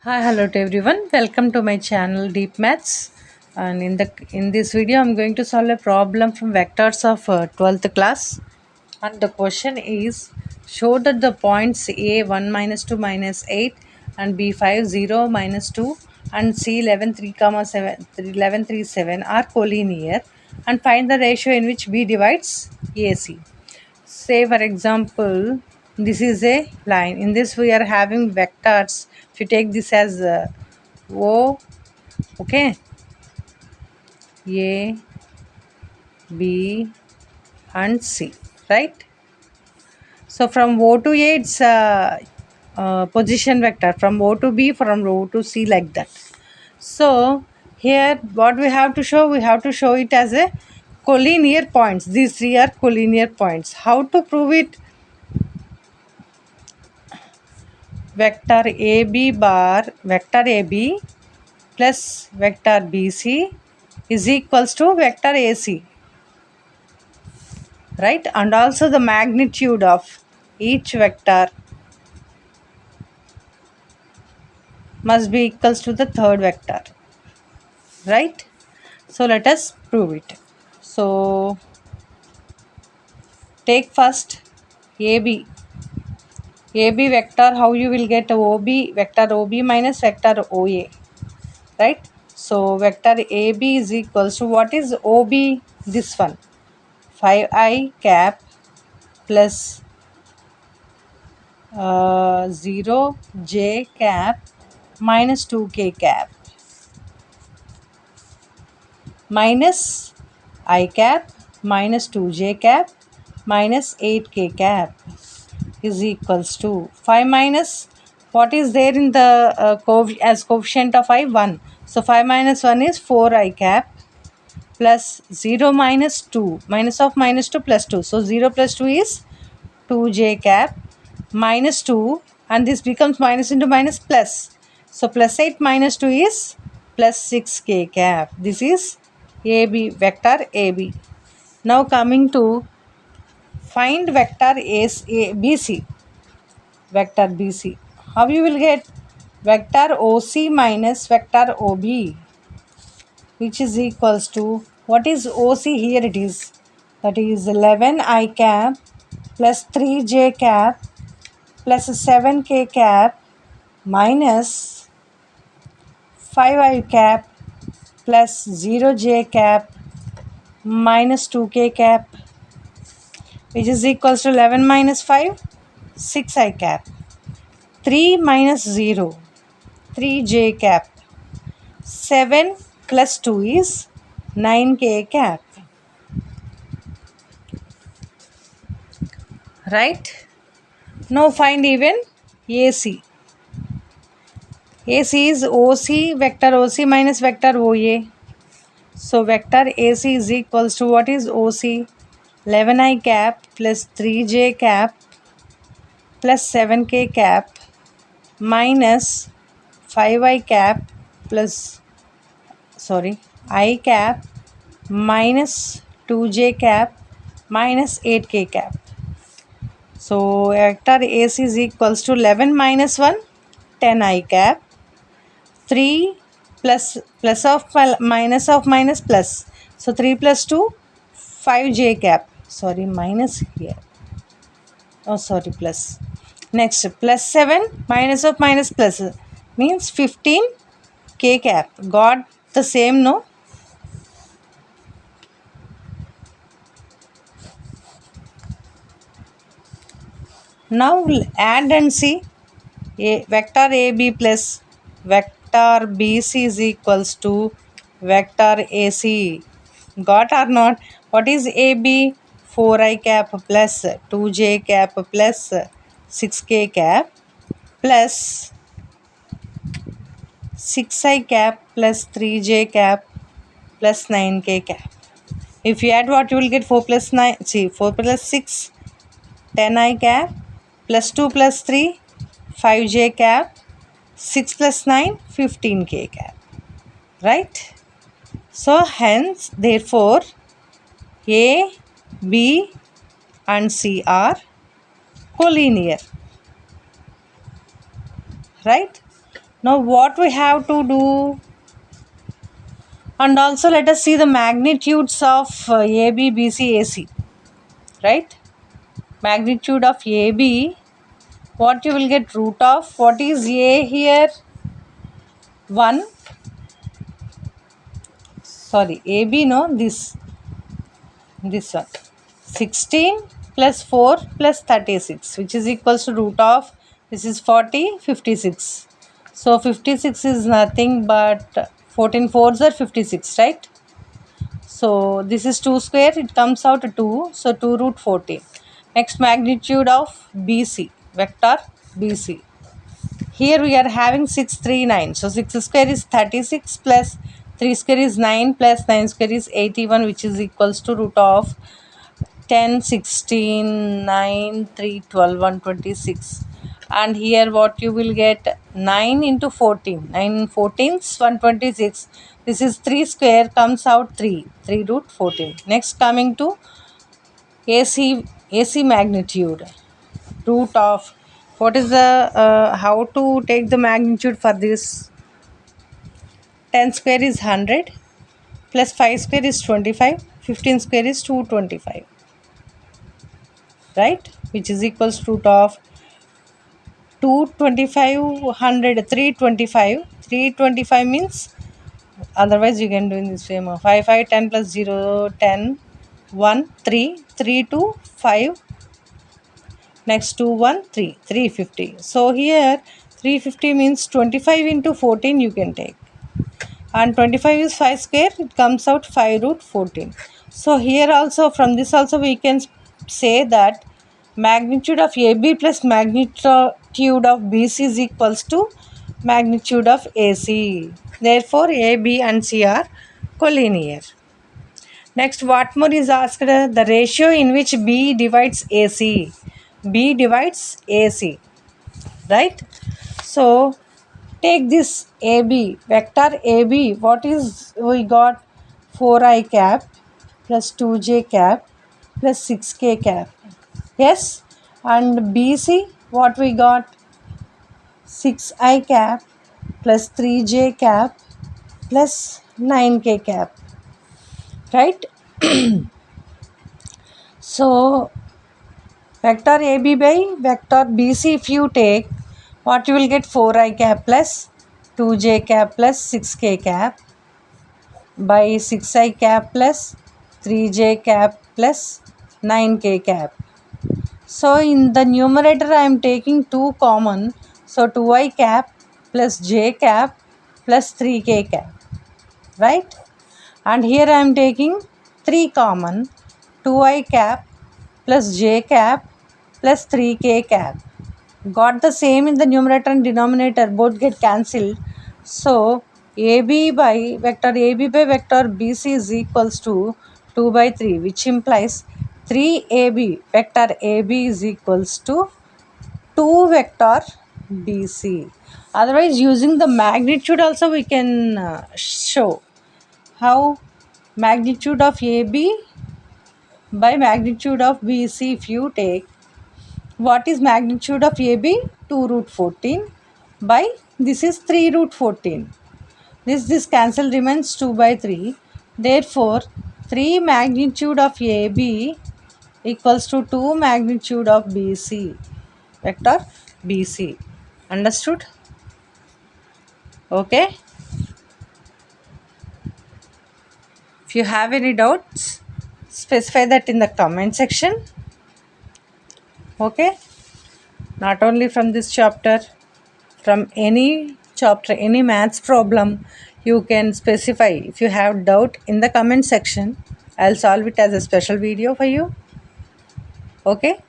Hi, hello to everyone. Welcome to my channel Deep Maths. And in this video, I'm going to solve a problem from vectors of 12th class. And the question is: show that the points A 1 minus 2 minus 8 and B 5 0 minus 2 and C 11 3 comma 7 11 3 7 are collinear, and find the ratio in which B divides AC. Say for example, this is a line. In this we are having vectors. If you take this as O, okay, A, B and C, right? So from O to A it's position vector, from O to B, from O to C, like that. So here what we have to show, we have to show it as a collinear points. These three are collinear points. How to prove it? Vector AB bar, vector AB plus vector BC is equals to vector AC, right? And also the magnitude of each vector must be equals to the third vector, right? So let us prove it. So take first AB. AB vector, how you will get OB, vector OB minus vector OA, right? So vector AB is equals to, what is OB? This one, 5i cap plus 0j cap minus 2k cap minus I cap minus 2j cap minus 8k cap is equals to 5 minus what is there in the as coefficient of I, 1. So 5 minus 1 is 4i cap plus 0 minus 2, minus of minus 2 plus 2. So 0 plus 2 is 2j cap minus 2, and this becomes minus into minus plus. So plus 8 minus 2 is plus 6k cap. This is AB, vector AB. Now coming to find vector BC, vector BC. How you will get? Vector OC minus vector OB, which is equals to, what is OC? Here it is, that is 11i cap plus 3j cap plus 7k cap minus 5i cap plus 0j cap minus 2k cap, which is equals to 11 minus 5, 6i cap, 3 minus 0, 3j cap, 7 plus 2 is 9k cap, right? Now find even AC. AC is OC, vector OC minus vector OA. So vector AC is equals to, what is OC? 11i cap plus 3j cap plus 7k cap minus 5i cap plus, sorry, I cap minus 2j cap minus 8k cap. So vector AC is equals to 11 minus 1, 10i cap, 3 plus of minus plus. So 3 plus 2, 5j cap. Sorry, minus here. Oh, sorry, plus. Next, plus 7 minus of minus plus means 15k cap. Got the same, no? Now add and see. Vector AB plus vector BC is equals to vector AC. Got or not? What is AB? 4i cap plus 2j cap plus 6k cap plus 6i cap plus 3j cap plus 9k cap. If you add what, you will get 4 plus 9. See, 4 plus 6, 10i cap plus 2 plus 3, 5j cap, 6 plus 9, 15k cap. Right? So hence, therefore, A, B and C are collinear. Right? Now what we have to do, and also let us see the magnitudes of AB, BC, AC, right? Magnitude of AB, what you will get root of, what is A here? 1, sorry, AB, no, this one, 16 plus 4 plus 36, which is equals to root of, this is 40, 56. So 56 is nothing but 14 fours are 56, right? So this is 2 square, it comes out to 2, so 2 root 14. Next, magnitude of BC, vector BC. Here we are having 6, 3, 9. So 6 square is 36 plus 3 square is 9 plus 9 square is 81, which is equals to root of 10, 16, 9, 3, 12, 126. And here what you will get, 9 into 14. 9 14s, 126. This is 3 square, comes out 3. 3 root 14. Next, coming to AC magnitude. Root of, what is the, how to take the magnitude for this? 10 square is 100 plus 5 square is 25. 15 square is 225. Right, which is equals to root of 225, 100, 325. 325 means, otherwise you can do in this way, 5 5 10 plus 0 10 1 3 3 2 5, next 2 1 3 350. So here 350 means 25 into 14 you can take, and 25 is 5 square, it comes out 5 root 14. So here also, from this also we can say that magnitude of AB plus magnitude of BC is equals to magnitude of AC. Therefore AB and C are collinear. Next, what more is asked? The ratio in which B divides AC. B divides AC, right? So take this AB, vector AB, what is we got? 4I cap plus 2J cap plus 6K cap. Yes, and BC, what we got? 6I cap plus 3J cap plus 9K cap, right? So vector AB by vector BC, if you take, what you will get? 4I cap plus 2J cap plus 6K cap by 6I cap plus 3J cap plus 9K cap. So in the numerator I am taking 2 common. So 2I cap plus J cap plus 3K cap, right? And here I am taking 3 common. 2I cap plus J cap plus 3K cap. Got the same in the numerator and denominator, both get cancelled. So AB by vector BC is equals to 2 by 3, which implies 3AB, vector AB is equals to 2 vector BC. Otherwise, using the magnitude also we can show how magnitude of AB by magnitude of BC. If you take, what is magnitude of AB? 2 root 14 by, this is 3 root 14. This cancel, remains 2 by 3. Therefore, 3 magnitude of AB equals to 2 magnitude of BC, vector BC. Understood? Okay. If you have any doubts, specify that in the comment section. Okay. Not only from this chapter, from any chapter, any maths problem, you can specify. If you have doubt in the comment section, I'll solve it as a special video for you. Okay.